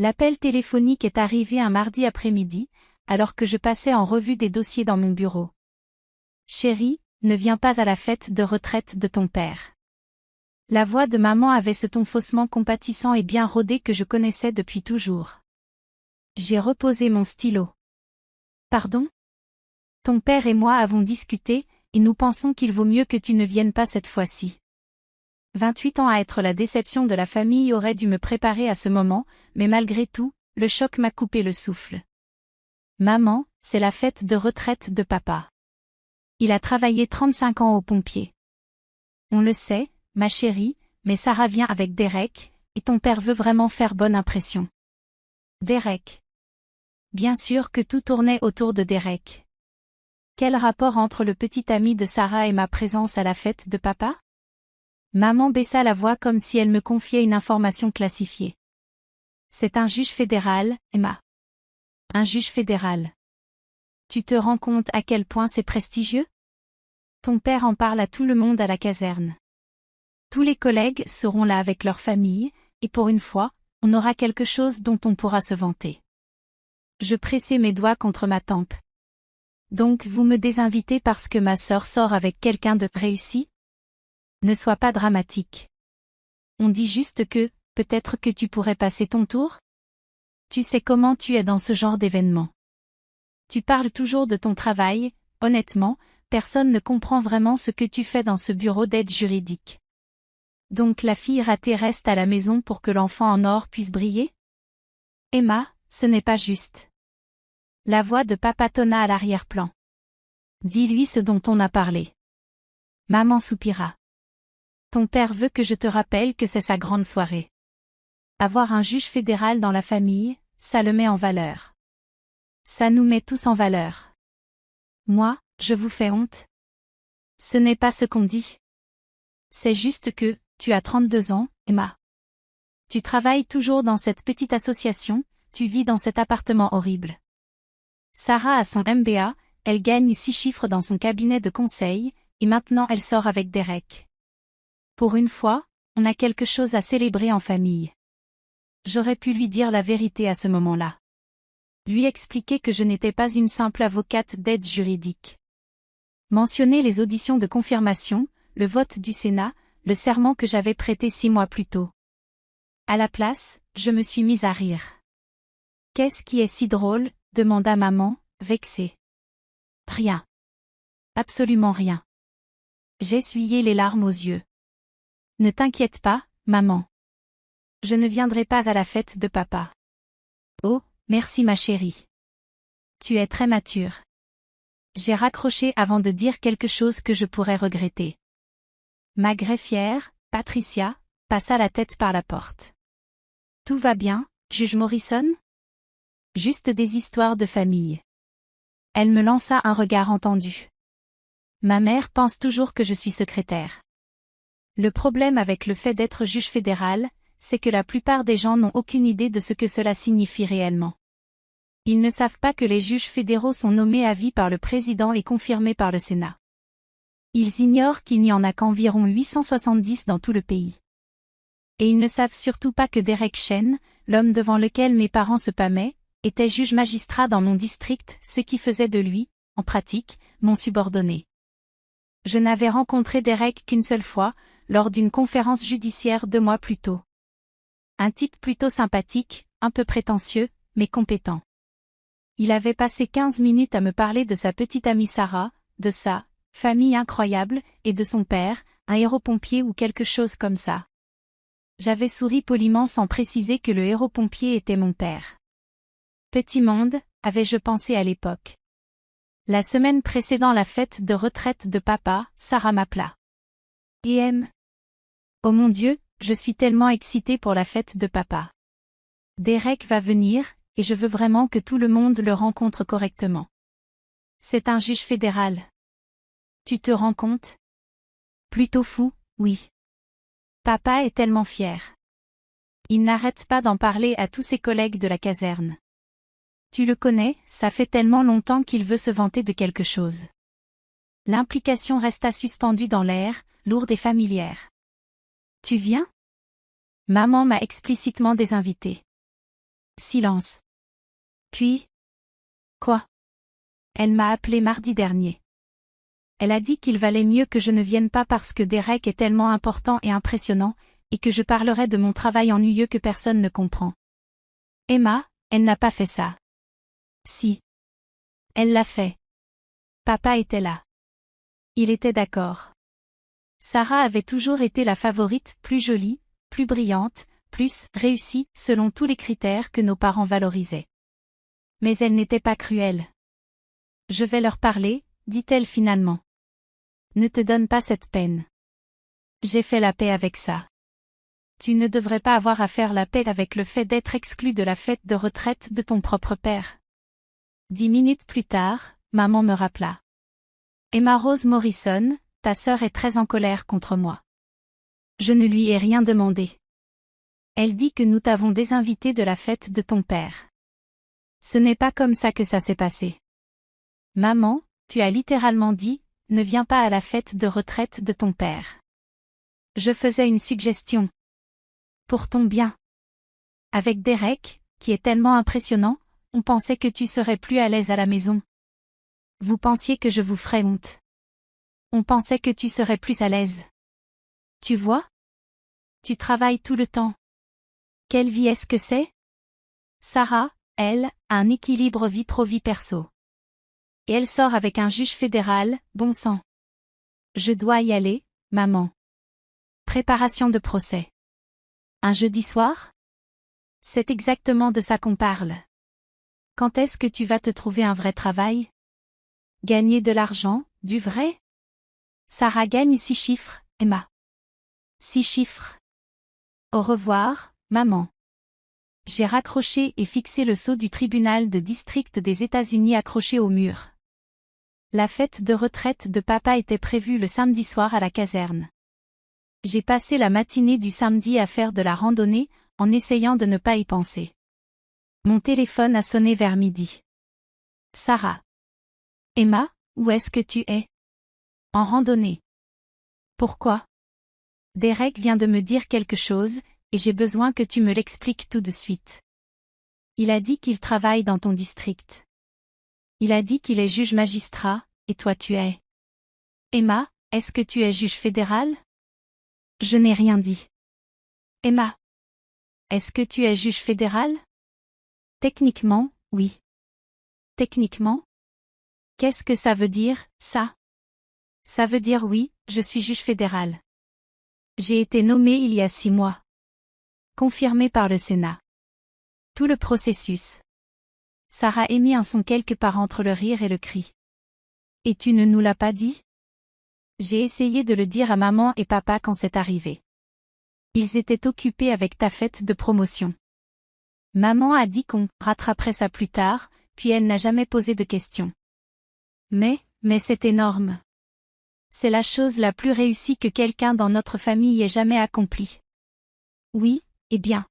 L'appel téléphonique est arrivé un mardi après-midi, alors que je passais en revue des dossiers dans mon bureau. Chérie, ne viens pas à la fête de retraite de ton père. La voix de maman avait ce ton faussement compatissant et bien rodé que je connaissais depuis toujours. J'ai reposé mon stylo. Pardon? Ton père et moi avons discuté, et nous pensons qu'il vaut mieux que tu ne viennes pas cette fois-ci. 28 ans à être la déception de la famille aurait dû me préparer à ce moment, mais malgré tout, le choc m'a coupé le souffle. Maman, c'est la fête de retraite de papa. Il a travaillé 35 ans aux pompiers. On le sait, ma chérie, mais Sarah vient avec Derek, et ton père veut vraiment faire bonne impression. Derek. Bien sûr que tout tournait autour de Derek. Quel rapport entre le petit ami de Sarah et ma présence à la fête de papa? Maman baissa la voix comme si elle me confiait une information classifiée. C'est un juge fédéral, Emma. Un juge fédéral. Tu te rends compte à quel point c'est prestigieux? Ton père en parle à tout le monde à la caserne. Tous les collègues seront là avec leur famille, et pour une fois, on aura quelque chose dont on pourra se vanter. Je pressai mes doigts contre ma tempe. Donc vous me désinvitez parce que ma sœur sort avec quelqu'un de réussi? Ne sois pas dramatique. On dit juste que, peut-être que tu pourrais passer ton tour? Tu sais comment tu es dans ce genre d'événement. Tu parles toujours de ton travail, honnêtement, personne ne comprend vraiment ce que tu fais dans ce bureau d'aide juridique. Donc la fille ratée reste à la maison pour que l'enfant en or puisse briller? Emma, ce n'est pas juste. La voix de papa tonna à l'arrière-plan. Dis-lui ce dont on a parlé. Maman soupira. Ton père veut que je te rappelle que c'est sa grande soirée. Avoir un juge fédéral dans la famille, ça le met en valeur. Ça nous met tous en valeur. Moi, je vous fais honte? Ce n'est pas ce qu'on dit. C'est juste que, tu as 32 ans, Emma. Tu travailles toujours dans cette petite association, tu vis dans cet appartement horrible. Sarah a son MBA, elle gagne 6 chiffres dans son cabinet de conseil, et maintenant elle sort avec Derek. Pour une fois, on a quelque chose à célébrer en famille. J'aurais pu lui dire la vérité à ce moment-là. Lui expliquer que je n'étais pas une simple avocate d'aide juridique. Mentionner les auditions de confirmation, le vote du Sénat, le serment que j'avais prêté 6 mois plus tôt. À la place, je me suis mise à rire. Qu'est-ce qui est si drôle? Demanda maman, vexée. Rien. Absolument rien. J'essuyai les larmes aux yeux. Ne t'inquiète pas, maman. Je ne viendrai pas à la fête de papa. Oh, merci ma chérie. Tu es très mature. J'ai raccroché avant de dire quelque chose que je pourrais regretter. Ma greffière, Patricia, passa la tête par la porte. Tout va bien, juge Morrison? Juste des histoires de famille. Elle me lança un regard entendu. Ma mère pense toujours que je suis secrétaire. Le problème avec le fait d'être juge fédéral, c'est que la plupart des gens n'ont aucune idée de ce que cela signifie réellement. Ils ne savent pas que les juges fédéraux sont nommés à vie par le président et confirmés par le Sénat. Ils ignorent qu'il n'y en a qu'environ 870 dans tout le pays. Et ils ne savent surtout pas que Derek Chen, l'homme devant lequel mes parents se pâmaient, était juge magistrat dans mon district, ce qui faisait de lui, en pratique, mon subordonné. Je n'avais rencontré Derek qu'une seule fois, lors d'une conférence judiciaire 2 mois plus tôt. Un type plutôt sympathique, un peu prétentieux, mais compétent. Il avait passé 15 minutes à me parler de sa petite amie Sarah, de sa famille incroyable, et de son père, un héros-pompier ou quelque chose comme ça. J'avais souri poliment sans préciser que le héros-pompier était mon père. Petit monde, avais-je pensé à l'époque. La semaine précédant la fête de retraite de papa, Sarah m'appela. Oh mon Dieu, je suis tellement excitée pour la fête de papa. Derek va venir, et je veux vraiment que tout le monde le rencontre correctement. C'est un juge fédéral. Tu te rends compte? Plutôt fou, oui. Papa est tellement fier. Il n'arrête pas d'en parler à tous ses collègues de la caserne. Tu le connais, ça fait tellement longtemps qu'il veut se vanter de quelque chose. L'implication resta suspendue dans l'air, lourde et familière. Tu viens? Maman m'a explicitement désinvitée. Silence. Puis? Quoi? Elle m'a appelé mardi dernier. Elle a dit qu'il valait mieux que je ne vienne pas parce que Derek est tellement important et impressionnant, et que je parlerai de mon travail ennuyeux que personne ne comprend. Emma, elle n'a pas fait ça. Si. Elle l'a fait. Papa était là. Il était d'accord. Sarah avait toujours été la favorite, plus jolie, plus brillante, plus réussie, selon tous les critères que nos parents valorisaient. Mais elle n'était pas cruelle. Je vais leur parler, dit-elle finalement. Ne te donne pas cette peine. J'ai fait la paix avec ça. Tu ne devrais pas avoir à faire la paix avec le fait d'être exclu de la fête de retraite de ton propre père. 10 minutes plus tard, maman me rappela. Emma Rose Morrison, ta sœur est très en colère contre moi. Je ne lui ai rien demandé. Elle dit que nous t'avons désinvité de la fête de ton père. Ce n'est pas comme ça que ça s'est passé. Maman, tu as littéralement dit, ne viens pas à la fête de retraite de ton père. Je faisais une suggestion. Pour ton bien. Avec Derek, qui est tellement impressionnant, on pensait que tu serais plus à l'aise à la maison. Vous pensiez que je vous ferais honte. On pensait que tu serais plus à l'aise. Tu vois? Tu travailles tout le temps. Quelle vie est-ce que c'est? Sarah, elle, a un équilibre vie pro-vie perso. Et elle sort avec un juge fédéral, bon sang. Je dois y aller, maman. Préparation de procès. Un jeudi soir? C'est exactement de ça qu'on parle. Quand est-ce que tu vas te trouver un vrai travail? Gagner de l'argent, du vrai? Sarah gagne 6 chiffres, Emma. 6 chiffres. Au revoir, maman. J'ai raccroché et fixé le sceau du tribunal de district des États-Unis accroché au mur. La fête de retraite de papa était prévue le samedi soir à la caserne. J'ai passé la matinée du samedi à faire de la randonnée, en essayant de ne pas y penser. Mon téléphone a sonné vers midi. Sarah. Emma, où est-ce que tu es? En randonnée. Pourquoi? Derek vient de me dire quelque chose, et j'ai besoin que tu me l'expliques tout de suite. Il a dit qu'il travaille dans ton district. Il a dit qu'il est juge magistrat, et toi tu es. Emma, est-ce que tu es juge fédéral? Je n'ai rien dit. Emma. Est-ce que tu es juge fédéral? Techniquement, oui. Techniquement? Qu'est-ce que ça veut dire, ça? Ça veut dire oui, je suis juge fédéral. J'ai été nommé il y a 6 mois. Confirmé par le Sénat. Tout le processus. Sarah émit un son quelque part entre le rire et le cri. Et tu ne nous l'as pas dit? J'ai essayé de le dire à maman et papa quand c'est arrivé. Ils étaient occupés avec ta fête de promotion. Maman a dit qu'on rattraperait ça plus tard, puis elle n'a jamais posé de questions. Mais c'est énorme. C'est la chose la plus réussie que quelqu'un dans notre famille ait jamais accomplie. Oui, eh bien.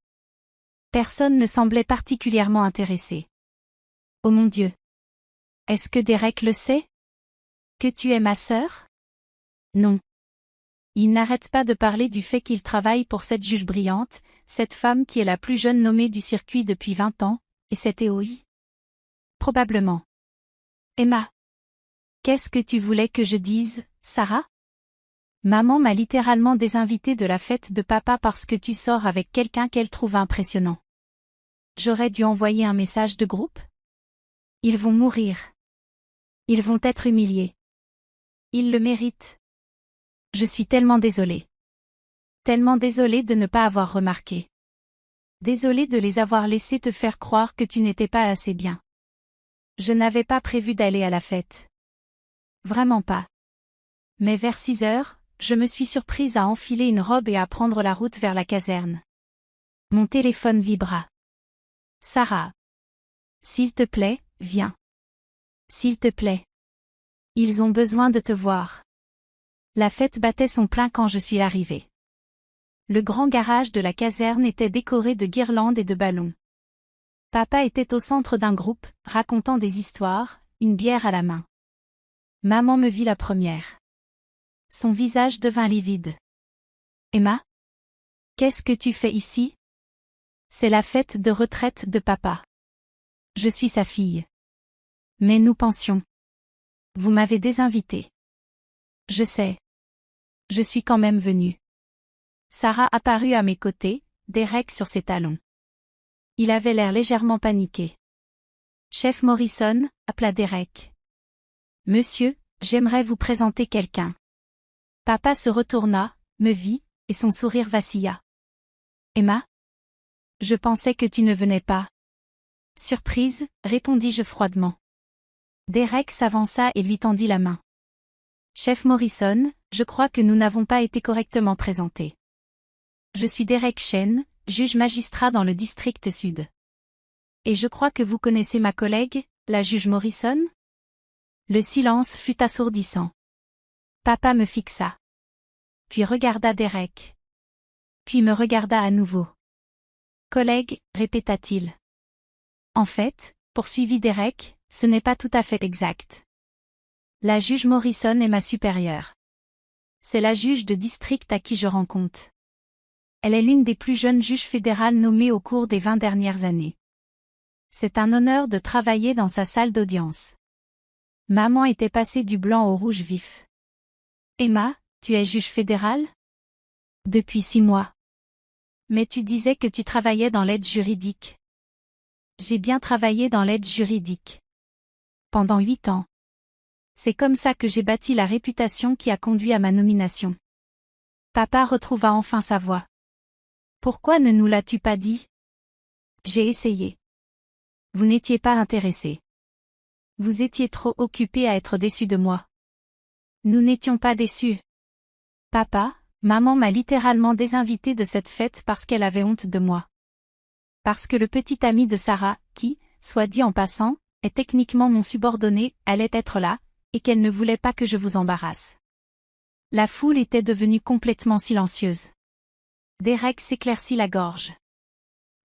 Personne ne semblait particulièrement intéressé. Oh mon Dieu. Est-ce que Derek le sait? Que tu es ma sœur? Non. Il n'arrête pas de parler du fait qu'il travaille pour cette juge brillante, cette femme qui est la plus jeune nommée du circuit depuis 20 ans, et c'est EOI. Probablement. Emma. Qu'est-ce que tu voulais que je dise, Sarah? Maman m'a littéralement désinvité de la fête de papa parce que tu sors avec quelqu'un qu'elle trouve impressionnant. J'aurais dû envoyer un message de groupe? Ils vont mourir. Ils vont être humiliés. Ils le méritent. Je suis tellement désolée. Tellement désolée de ne pas avoir remarqué. Désolée de les avoir laissés te faire croire que tu n'étais pas assez bien. Je n'avais pas prévu d'aller à la fête. Vraiment pas. Mais vers 6 heures, je me suis surprise à enfiler une robe et à prendre la route vers la caserne. Mon téléphone vibra. Sarah. S'il te plaît, viens. S'il te plaît. Ils ont besoin de te voir. La fête battait son plein quand je suis arrivée. Le grand garage de la caserne était décoré de guirlandes et de ballons. Papa était au centre d'un groupe, racontant des histoires, une bière à la main. Maman me vit la première. Son visage devint livide. Emma? Qu'est-ce que tu fais ici? C'est la fête de retraite de papa. Je suis sa fille. Mais nous pensions. Vous m'avez désinvité. Je sais. Je suis quand même venue. Sarah apparut à mes côtés, Derek sur ses talons. Il avait l'air légèrement paniqué. Chef Morrison, appela Derek. Monsieur, j'aimerais vous présenter quelqu'un. Papa se retourna, me vit, et son sourire vacilla. Emma? Je pensais que tu ne venais pas. Surprise, répondis-je froidement. Derek s'avança et lui tendit la main. Chef Morrison, je crois que nous n'avons pas été correctement présentés. Je suis Derek Chen, juge magistrat dans le district sud. Et je crois que vous connaissez ma collègue, la juge Morrison? Le silence fut assourdissant. Papa me fixa. Puis regarda Derek. Puis me regarda à nouveau. Collègue, répéta-t-il. En fait, poursuivit Derek, ce n'est pas tout à fait exact. La juge Morrison est ma supérieure. C'est la juge de district à qui je rends compte. Elle est l'une des plus jeunes juges fédérales nommées au cours des 20 dernières années. C'est un honneur de travailler dans sa salle d'audience. Maman était passée du blanc au rouge vif. Emma, tu es juge fédéral? Depuis 6 mois. Mais tu disais que tu travaillais dans l'aide juridique. J'ai bien travaillé dans l'aide juridique. Pendant 8 ans. C'est comme ça que j'ai bâti la réputation qui a conduit à ma nomination. Papa retrouva enfin sa voix. Pourquoi ne nous l'as-tu pas dit? J'ai essayé. Vous n'étiez pas intéressé. Vous étiez trop occupé à être déçu de moi. Nous n'étions pas déçus. Papa, maman m'a littéralement désinvité de cette fête parce qu'elle avait honte de moi. Parce que le petit ami de Sarah, qui, soit dit en passant, est techniquement mon subordonné, allait être là, et qu'elle ne voulait pas que je vous embarrasse. La foule était devenue complètement silencieuse. Derek s'éclaircit la gorge.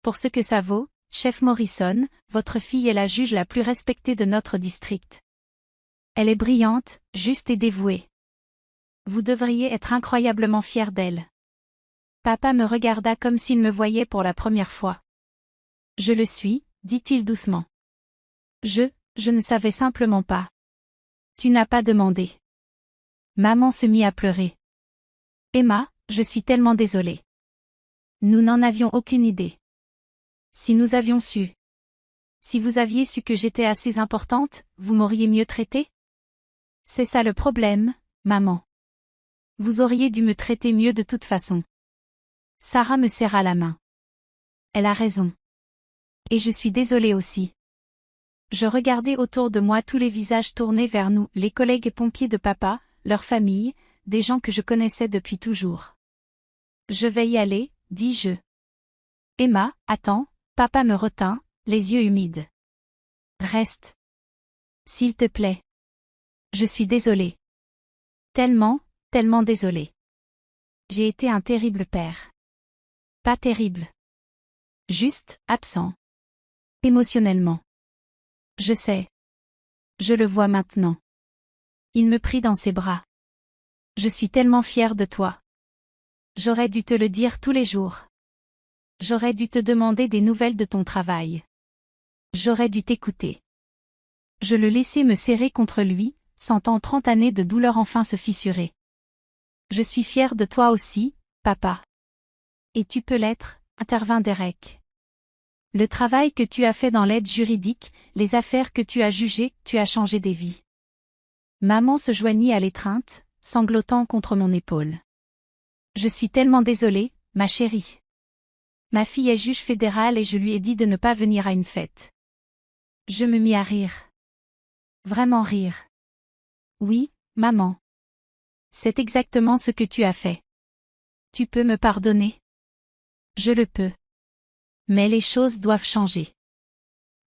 Pour ce que ça vaut, chef Morrison, votre fille est la juge la plus respectée de notre district. Elle est brillante, juste et dévouée. Vous devriez être incroyablement fier d'elle. Papa me regarda comme s'il me voyait pour la première fois. Je le suis, dit-il doucement. Je ne savais simplement pas. Tu n'as pas demandé. Maman se mit à pleurer. Emma, je suis tellement désolée. Nous n'en avions aucune idée. Si nous avions su. Si vous aviez su que j'étais assez importante, vous m'auriez mieux traitée? C'est ça le problème, maman. Vous auriez dû me traiter mieux de toute façon. Sarah me serra la main. Elle a raison. Et je suis désolée aussi. Je regardais autour de moi tous les visages tournés vers nous, les collègues pompiers de papa, leur famille, des gens que je connaissais depuis toujours. Je vais y aller, dis-je. Emma, attends, papa me retint, les yeux humides. Reste. S'il te plaît. Je suis désolée. Tellement, tellement désolée. J'ai été un terrible père. Pas terrible. Juste, absent. Émotionnellement. Je sais. Je le vois maintenant. Il me prit dans ses bras. Je suis tellement fière de toi. J'aurais dû te le dire tous les jours. J'aurais dû te demander des nouvelles de ton travail. J'aurais dû t'écouter. Je le laissai me serrer contre lui, sentant 30 années de douleur enfin se fissurer. Je suis fière de toi aussi, papa. Et tu peux l'être, intervint Derek. Le travail que tu as fait dans l'aide juridique, les affaires que tu as jugées, tu as changé des vies. Maman se joignit à l'étreinte, sanglotant contre mon épaule. Je suis tellement désolée, ma chérie. Ma fille est juge fédérale et je lui ai dit de ne pas venir à une fête. Je me mis à rire. Vraiment rire. Oui, maman. C'est exactement ce que tu as fait. Tu peux me pardonner? Je le peux. Mais les choses doivent changer.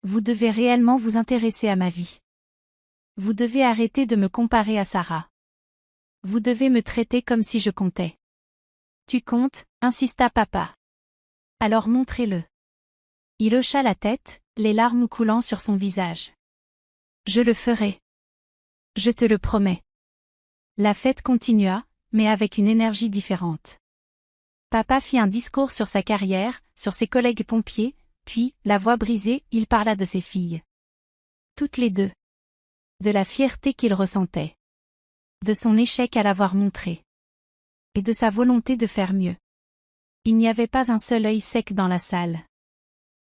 Vous devez réellement vous intéresser à ma vie. Vous devez arrêter de me comparer à Sarah. Vous devez me traiter comme si je comptais. Tu comptes, insista papa. Alors montrez-le. Il hocha la tête, les larmes coulant sur son visage. Je le ferai. Je te le promets. La fête continua, mais avec une énergie différente. Papa fit un discours sur sa carrière, sur ses collègues pompiers, puis, la voix brisée, il parla de ses filles. Toutes les deux. De la fierté qu'il ressentait. De son échec à l'avoir montré. Et de sa volonté de faire mieux. Il n'y avait pas un seul œil sec dans la salle.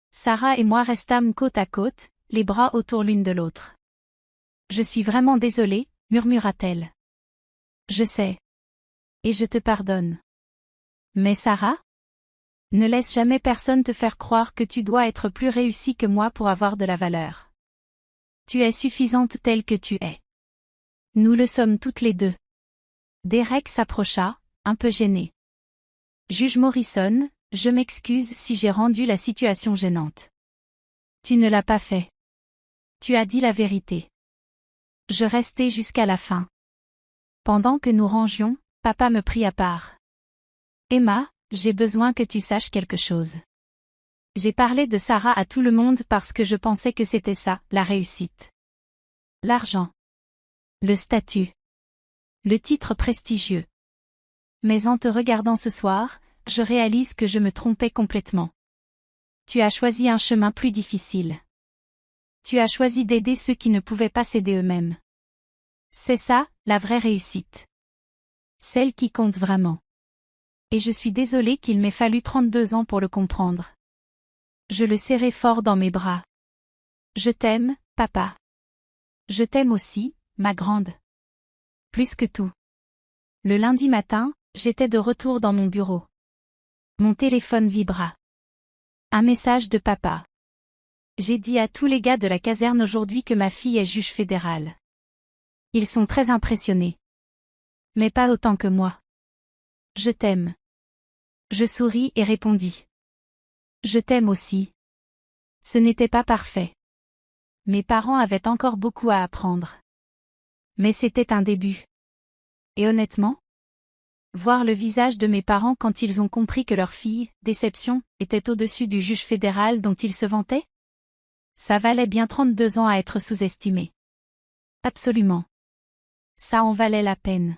Sarah et moi restâmes côte à côte, les bras autour l'une de l'autre. « Je suis vraiment désolée, murmura-t-elle. Je sais. Et je te pardonne. Mais Sarah ? Ne laisse jamais personne te faire croire que tu dois être plus réussie que moi pour avoir de la valeur. Tu es suffisante telle que tu es. Nous le sommes toutes les deux. » Derek s'approcha, un peu gêné. « Juge Morrison, je m'excuse si j'ai rendu la situation gênante. Tu ne l'as pas fait. Tu as dit la vérité. Je restai jusqu'à la fin. Pendant que nous rangions, papa me prit à part. Emma, j'ai besoin que tu saches quelque chose. J'ai parlé de Sarah à tout le monde parce que je pensais que c'était ça, la réussite. L'argent. Le statut. Le titre prestigieux. Mais en te regardant ce soir, je réalise que je me trompais complètement. Tu as choisi un chemin plus difficile. Tu as choisi d'aider ceux qui ne pouvaient pas s'aider eux-mêmes. C'est ça, la vraie réussite. Celle qui compte vraiment. Et je suis désolée qu'il m'ait fallu 32 ans pour le comprendre. Je le serrai fort dans mes bras. Je t'aime, papa. Je t'aime aussi, ma grande. Plus que tout. Le lundi matin, j'étais de retour dans mon bureau. Mon téléphone vibra. Un message de papa. J'ai dit à tous les gars de la caserne aujourd'hui que ma fille est juge fédérale. Ils sont très impressionnés. Mais pas autant que moi. Je t'aime. Je souris et répondis. Je t'aime aussi. Ce n'était pas parfait. Mes parents avaient encore beaucoup à apprendre. Mais c'était un début. Et honnêtement, voir le visage de mes parents quand ils ont compris que leur fille, déception, était au-dessus du juge fédéral dont ils se vantaient? Ça valait bien 32 ans à être sous-estimé. Absolument. Ça en valait la peine.